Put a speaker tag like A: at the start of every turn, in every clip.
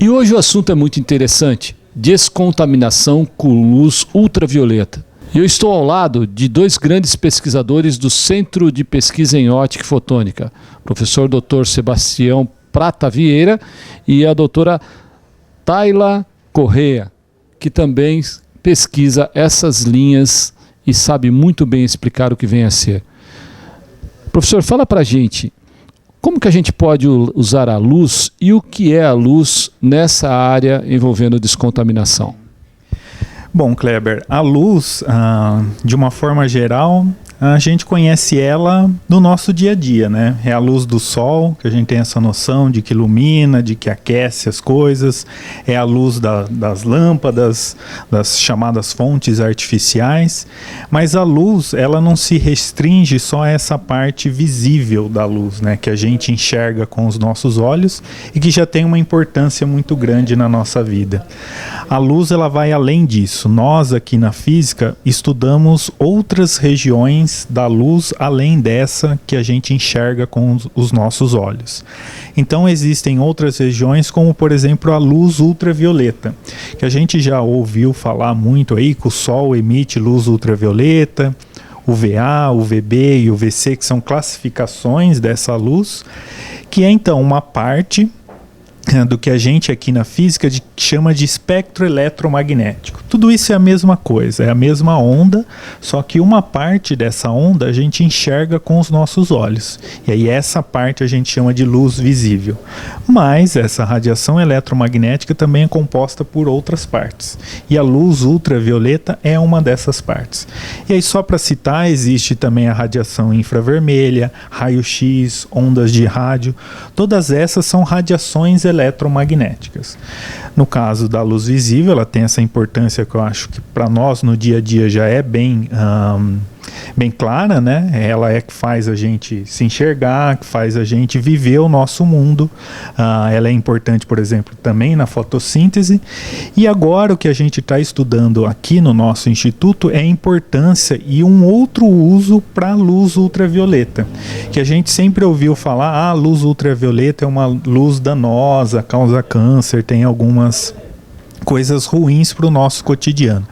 A: E hoje o assunto é muito interessante: descontaminação com luz ultravioleta. Eu estou ao lado de dois grandes pesquisadores do Centro de Pesquisa em Ótica e Fotônica, o professor Dr. Sebastião Prata Vieira e a doutora Tayla Correa, que também pesquisa essas linhas e sabe muito bem explicar o que vem a ser. Professor, fala pra gente, como que a gente pode usar a luz e o que é a luz nessa área envolvendo descontaminação?
B: Bom, Kleber, a luz, de uma forma geral, a gente conhece ela no nosso dia a dia, né? É a luz do sol, que a gente tem essa noção de que ilumina, de que aquece as coisas. É a luz das lâmpadas, das chamadas fontes artificiais. Mas a luz, ela não se restringe só a essa parte visível da luz, né? Que a gente enxerga com os nossos olhos e que já tem uma importância muito grande na nossa vida. A luz, ela vai além disso. Nós, aqui na física, estudamos outras regiões da luz além dessa que a gente enxerga com os nossos olhos. Então existem outras regiões, como por exemplo a luz ultravioleta, que a gente já ouviu falar muito aí, que o Sol emite luz ultravioleta, UVA, UVB e UVC, que são classificações dessa luz, que é então uma parte do que a gente aqui na física chama de espectro eletromagnético. Tudo isso é a mesma coisa, é a mesma onda, só que uma parte dessa onda a gente enxerga com os nossos olhos. E aí essa parte a gente chama de luz visível. Mas essa radiação eletromagnética também é composta por outras partes. E a luz ultravioleta é uma dessas partes. E aí só para citar, existe também a radiação infravermelha, raio-x, ondas de rádio. Todas essas são radiações eletromagnéticas. No caso da luz visível, ela tem essa importância que eu acho que para nós no dia a dia já é bem clara, né? Ela é que faz a gente se enxergar, que faz a gente viver o nosso mundo. Ela é importante, por exemplo, também na fotossíntese. E agora o que a gente está estudando aqui no nosso instituto é a importância e um outro uso para a luz ultravioleta, que a gente sempre ouviu falar, a luz ultravioleta é uma luz danosa, causa câncer, tem algumas coisas ruins para o nosso cotidiano.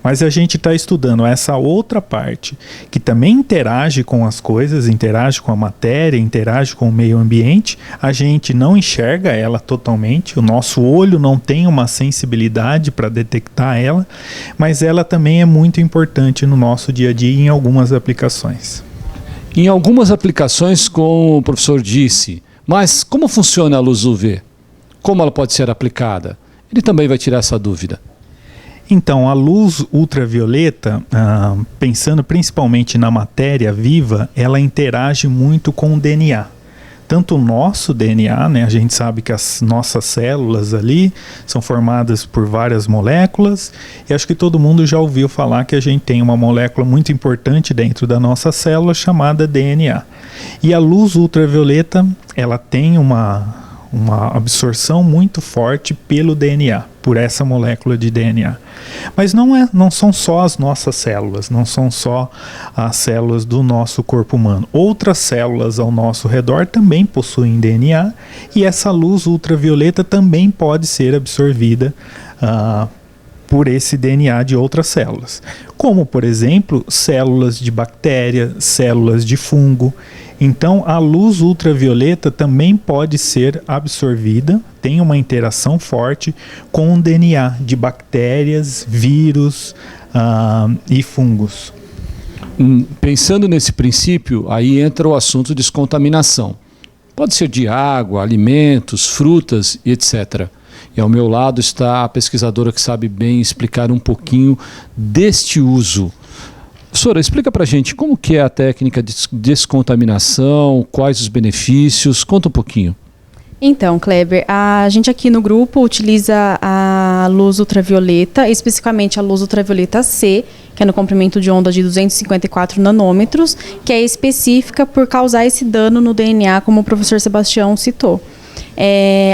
B: Mas a gente está estudando essa outra parte, que também interage com as coisas, interage com a matéria, interage com o meio ambiente. A gente não enxerga ela totalmente, o nosso olho não tem uma sensibilidade para detectar ela, mas ela também é muito importante no nosso dia a dia em algumas aplicações.
A: Em algumas aplicações, como o professor disse, mas como funciona a luz UV? Como ela pode ser aplicada? Ele também vai tirar essa dúvida.
B: Então, a luz ultravioleta, pensando principalmente na matéria viva, ela interage muito com o DNA. Tanto o nosso DNA, né, a gente sabe que as nossas células ali são formadas por várias moléculas, e acho que todo mundo já ouviu falar que a gente tem uma molécula muito importante dentro da nossa célula chamada DNA. E a luz ultravioleta, ela tem uma absorção muito forte pelo DNA, por essa molécula de DNA. Mas não são só as nossas células, não são só as células do nosso corpo humano. Outras células ao nosso redor também possuem DNA, e essa luz ultravioleta também pode ser absorvida por esse DNA de outras células, como por exemplo células de bactéria, células de fungo. Então a luz ultravioleta também pode ser absorvida, tem uma interação forte com o DNA de bactérias, vírus e fungos.
A: Pensando nesse princípio, aí entra o assunto de descontaminação. Pode ser de água, alimentos, frutas e etc. E ao meu lado está a pesquisadora que sabe bem explicar um pouquinho deste uso. Professora, explica pra gente como que é a técnica de descontaminação, quais os benefícios, conta um pouquinho.
C: Então, Kleber, a gente aqui no grupo utiliza a luz ultravioleta, especificamente a luz ultravioleta C, que é no comprimento de onda de 254 nanômetros, que é específica por causar esse dano no DNA, como o professor Sebastião citou.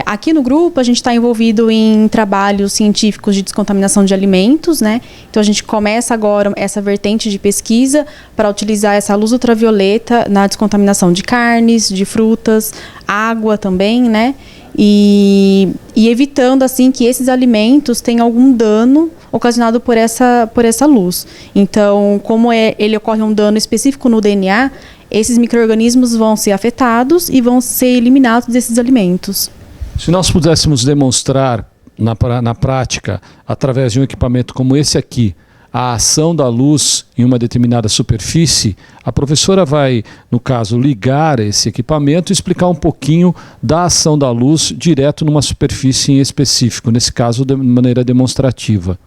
C: Aqui no grupo a gente está envolvido em trabalhos científicos de descontaminação de alimentos, né? Então a gente começa agora essa vertente de pesquisa para utilizar essa luz ultravioleta na descontaminação de carnes, de frutas, água também, né? e evitando assim que esses alimentos tenham algum dano ocasionado por essa luz. Então, como ele ocorre um dano específico no DNA, esses micro-organismos vão ser afetados e vão ser eliminados desses alimentos.
A: Se nós pudéssemos demonstrar na prática, através de um equipamento como esse aqui, a ação da luz em uma determinada superfície, a professora vai, no caso, ligar esse equipamento e explicar um pouquinho da ação da luz direto numa superfície em específico, nesse caso de maneira demonstrativa.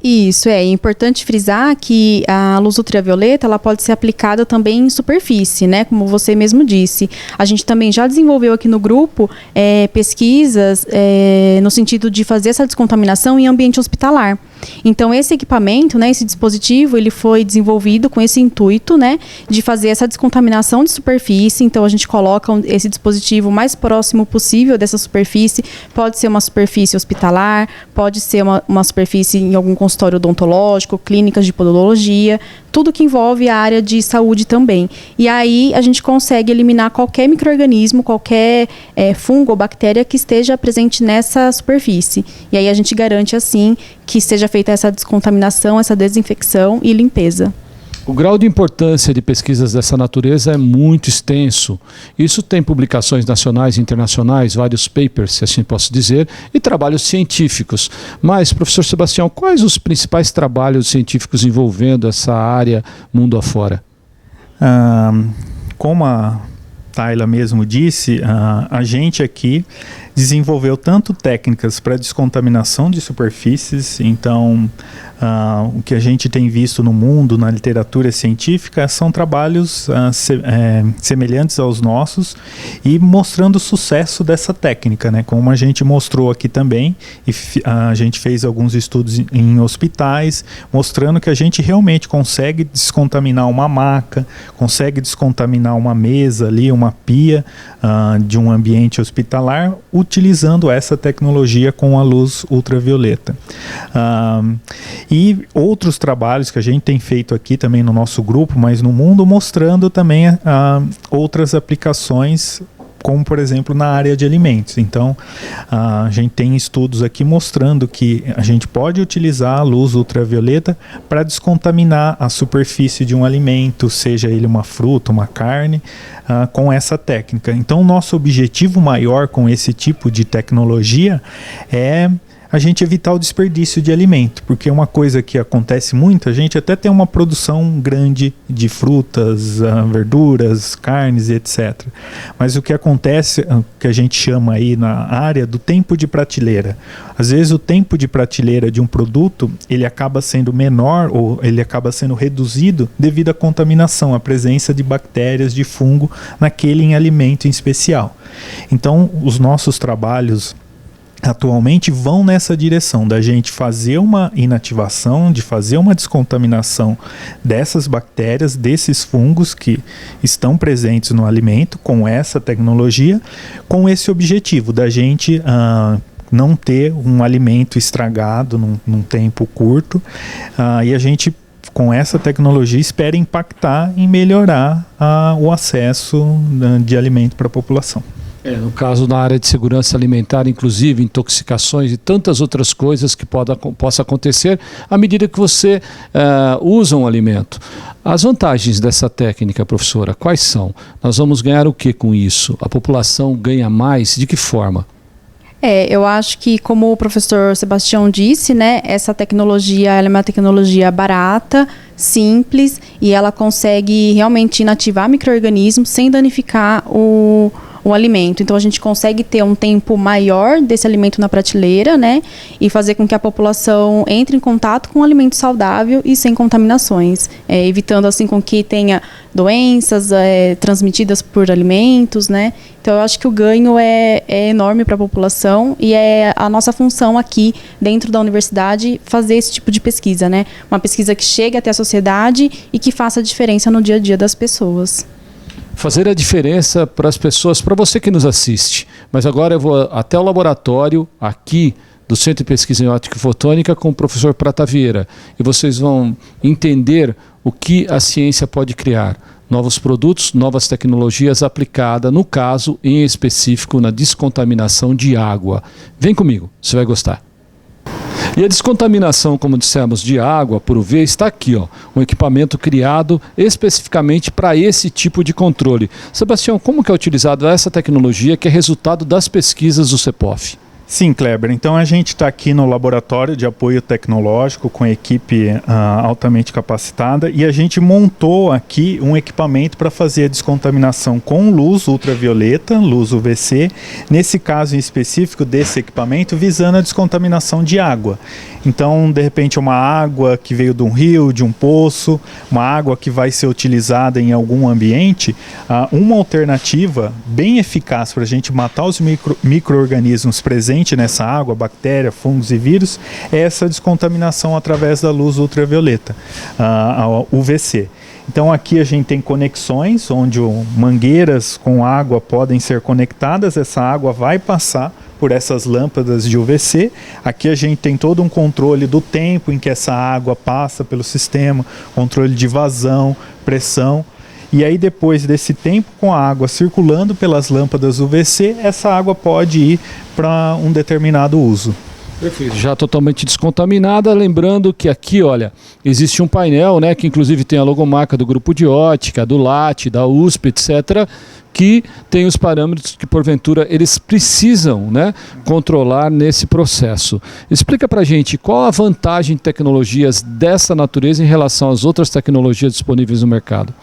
C: Isso, é importante frisar que a luz ultravioleta ela pode ser aplicada também em superfície, né? Como você mesmo disse. A gente também já desenvolveu aqui no grupo pesquisas no sentido de fazer essa descontaminação em ambiente hospitalar. Então, esse equipamento, né, esse dispositivo, ele foi desenvolvido com esse intuito, né, de fazer essa descontaminação de superfície. Então, a gente coloca esse dispositivo o mais próximo possível dessa superfície. Pode ser uma superfície hospitalar, pode ser uma superfície em algum consultório odontológico, clínicas de podologia, tudo que envolve a área de saúde também. E aí, a gente consegue eliminar qualquer micro-organismo, qualquer fungo ou bactéria que esteja presente nessa superfície. E aí, a gente garante, assim, que seja feita essa descontaminação, essa desinfecção e limpeza.
A: O grau de importância de pesquisas dessa natureza é muito extenso. Isso tem publicações nacionais e internacionais, vários papers, se assim posso dizer, e trabalhos científicos. Mas, professor Sebastião, quais os principais trabalhos científicos envolvendo essa área mundo afora?
B: Como a Tayla mesmo disse, a gente aqui desenvolveu tanto técnicas para descontaminação de superfícies, então o que a gente tem visto no mundo, na literatura científica, são trabalhos semelhantes aos nossos e mostrando o sucesso dessa técnica, né? Como a gente mostrou aqui também, a gente fez alguns estudos em hospitais, mostrando que a gente realmente consegue descontaminar uma maca, consegue descontaminar uma mesa ali, uma pia de um ambiente hospitalar, utilizando essa tecnologia com a luz ultravioleta. E outros trabalhos que a gente tem feito aqui também no nosso grupo, mas no mundo, mostrando também outras aplicações, como por exemplo na área de alimentos. Então a gente tem estudos aqui mostrando que a gente pode utilizar a luz ultravioleta para descontaminar a superfície de um alimento, seja ele uma fruta, uma carne, com essa técnica. Então o nosso objetivo maior com esse tipo de tecnologia é a gente evitar o desperdício de alimento, porque uma coisa que acontece muito, a gente até tem uma produção grande de frutas, verduras, carnes e etc. Mas o que acontece, o que a gente chama aí na área do tempo de prateleira. Às vezes o tempo de prateleira de um produto, ele acaba sendo menor ou ele acaba sendo reduzido devido à contaminação, à presença de bactérias, de fungo naquele alimento em especial. Então, os nossos trabalhos atualmente vão nessa direção da gente fazer uma inativação, de fazer uma descontaminação dessas bactérias, desses fungos que estão presentes no alimento com essa tecnologia, com esse objetivo da gente não ter um alimento estragado num tempo curto, e a gente com essa tecnologia espera impactar em melhorar o acesso de alimento para a população.
A: No caso na área de segurança alimentar, inclusive intoxicações e tantas outras coisas que possa acontecer à medida que você usa um alimento. As vantagens dessa técnica, professora, quais são? Nós vamos ganhar o que com isso? A população ganha mais? De que forma?
C: Eu acho que, como o professor Sebastião disse, né, essa tecnologia ela é uma tecnologia barata, simples, e ela consegue realmente inativar micro-organismos sem danificar o alimento. Então a gente consegue ter um tempo maior desse alimento na prateleira, né? E fazer com que a população entre em contato com um alimento saudável e sem contaminações, evitando assim com que tenha doenças transmitidas por alimentos, né? Então eu acho que o ganho é enorme para a população e é a nossa função aqui dentro da universidade fazer esse tipo de pesquisa, né? Uma pesquisa que chegue até a sociedade e que faça a diferença no dia a dia das pessoas.
A: Fazer a diferença para as pessoas, para você que nos assiste. Mas agora eu vou até o laboratório aqui do Centro de Pesquisa em Ótica e Fotônica com o professor Prata Vieira. E vocês vão entender o que a ciência pode criar. Novos produtos, novas tecnologias aplicadas, no caso, em específico, na descontaminação de água. Vem comigo, você vai gostar. E a descontaminação, como dissemos, de água por UV está aqui, ó, um equipamento criado especificamente para esse tipo de controle. Sebastião, como que é utilizada essa tecnologia que é resultado das pesquisas do CEPOF?
B: Sim, Kleber. Então a gente está aqui no laboratório de apoio tecnológico com equipe altamente capacitada e a gente montou aqui um equipamento para fazer a descontaminação com luz ultravioleta, luz UVC, nesse caso em específico desse equipamento, visando a descontaminação de água. Então, de repente, uma água que veio de um rio, de um poço, uma água que vai ser utilizada em algum ambiente, uma alternativa bem eficaz para a gente matar os micro-organismos presentes nessa água, bactéria, fungos e vírus, é essa descontaminação através da luz ultravioleta, a UVC. Então aqui a gente tem conexões onde mangueiras com água podem ser conectadas, essa água vai passar por essas lâmpadas de UVC. Aqui a gente tem todo um controle do tempo em que essa água passa pelo sistema, controle de vazão, pressão. E aí depois desse tempo com a água circulando pelas lâmpadas UVC, essa água pode ir para um determinado uso.
A: Perfeito. Já totalmente descontaminada, lembrando que aqui, olha, existe um painel, né, que inclusive tem a logomarca do Grupo de Ótica, do LAT, da USP, etc., que tem os parâmetros que, porventura, eles precisam, né, controlar nesse processo. Explica pra gente qual a vantagem de tecnologias dessa natureza em relação às outras tecnologias disponíveis no mercado.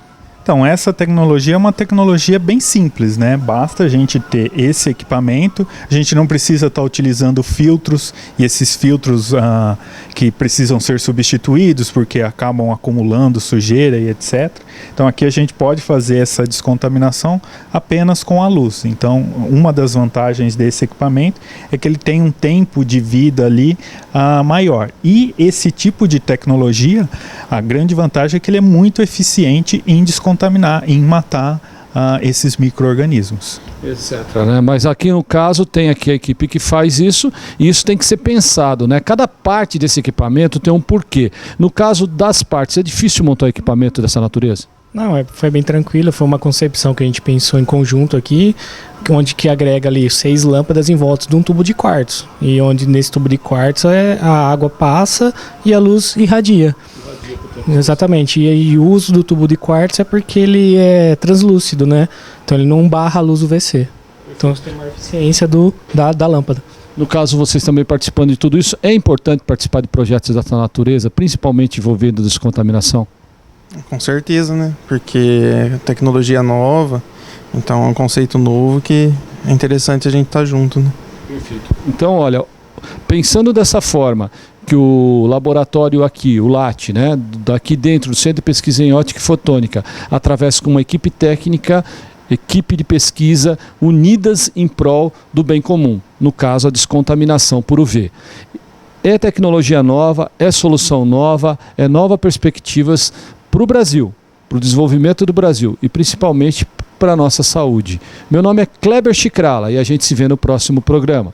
B: Então, essa tecnologia é uma tecnologia bem simples, né? Basta a gente ter esse equipamento, a gente não precisa estar utilizando filtros, e esses filtros que precisam ser substituídos porque acabam acumulando sujeira e etc. Então, aqui a gente pode fazer essa descontaminação apenas com a luz. Então, uma das vantagens desse equipamento é que ele tem um tempo de vida ali maior. E esse tipo de tecnologia, a grande vantagem é que ele é muito eficiente em descontaminar, em matar esses micro-organismos.
A: Etc, né? Mas aqui no caso tem aqui a equipe que faz isso e isso tem que ser pensado, né? Cada parte desse equipamento tem um porquê. No caso das partes, é difícil montar um equipamento dessa natureza?
D: Não, foi bem tranquilo, foi uma concepção que a gente pensou em conjunto aqui, onde que agrega ali 6 lâmpadas em volta de um tubo de quartzo. E onde nesse tubo de quartzo a água passa e a luz irradia. Exatamente, e o uso do tubo de quartzo é porque ele é translúcido, né? Então ele não barra a luz UVC. Então você tem uma eficiência da lâmpada.
A: No caso, vocês também participando de tudo isso, é importante participar de projetos dessa natureza, principalmente envolvendo descontaminação?
E: Com certeza, né? Porque é tecnologia nova, então é um conceito novo que é interessante a gente estar junto, né?
A: Perfeito. Então, olha, pensando dessa forma, que o laboratório aqui, o LAT, né, daqui dentro do Centro de Pesquisa em Ótica e Fotônica, através com uma equipe técnica, equipe de pesquisa unidas em prol do bem comum, no caso a descontaminação por UV. É tecnologia nova, é solução nova, é novas perspectivas para o Brasil, para o desenvolvimento do Brasil e principalmente para a nossa saúde. Meu nome é Kleber Chicrala e a gente se vê no próximo programa.